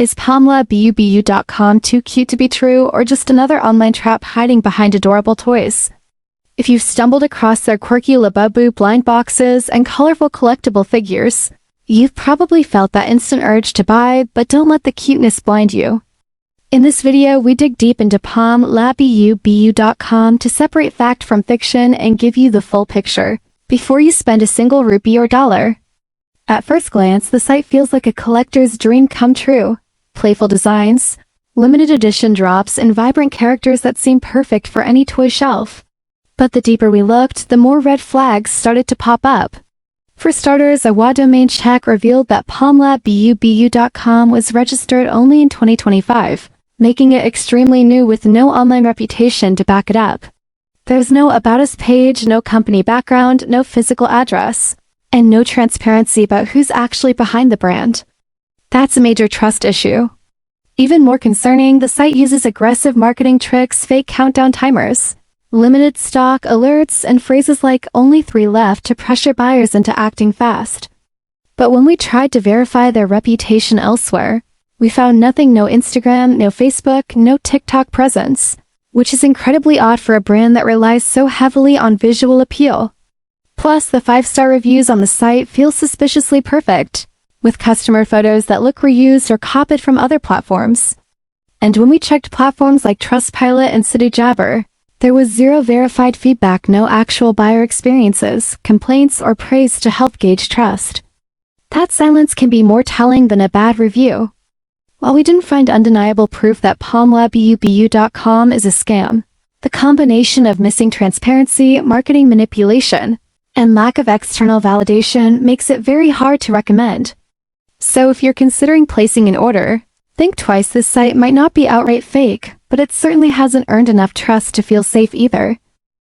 Is PomLabubu.com too cute to be true, or just another online trap hiding behind adorable toys? If you've stumbled across their quirky Labubu blind boxes and colorful collectible figures, you've probably felt that instant urge to buy, but don't let the cuteness blind you. In this video, we dig deep into PomLabubu.com to separate fact from fiction and give you the full picture before you spend a single rupee or dollar. At first glance, the site feels like a collector's dream come true. Playful designs, limited edition drops, and vibrant characters that seem perfect for any toy shelf. But the deeper we looked, the more red flags started to pop up. For starters, a WA domain check revealed that PomLabubu.com was registered only in 2025, making it extremely new with no online reputation to back it up. There's no About Us page, no company background, no physical address, and no transparency about who's actually behind the brand. That's a major trust issue. Even more concerning, the site uses aggressive marketing tricks, fake countdown timers, limited stock alerts, and phrases like "only 3 left" to pressure buyers into acting fast. But when we tried to verify their reputation elsewhere, we found nothing. No Instagram, no Facebook, no TikTok presence, which is incredibly odd for a brand that relies so heavily on visual appeal. Plus, the 5-star reviews on the site feel suspiciously perfect, with customer photos that look reused or copied from other platforms. And when we checked platforms like Trustpilot and CityJabber, there was zero verified feedback, no actual buyer experiences, complaints, or praise to help gauge trust. That silence can be more telling than a bad review. While we didn't find undeniable proof that PomLabubu.com is a scam, the combination of missing transparency, marketing manipulation, and lack of external validation makes it very hard to recommend. So if you're considering placing an order, think twice. This site might not be outright fake, but it certainly hasn't earned enough trust to feel safe either.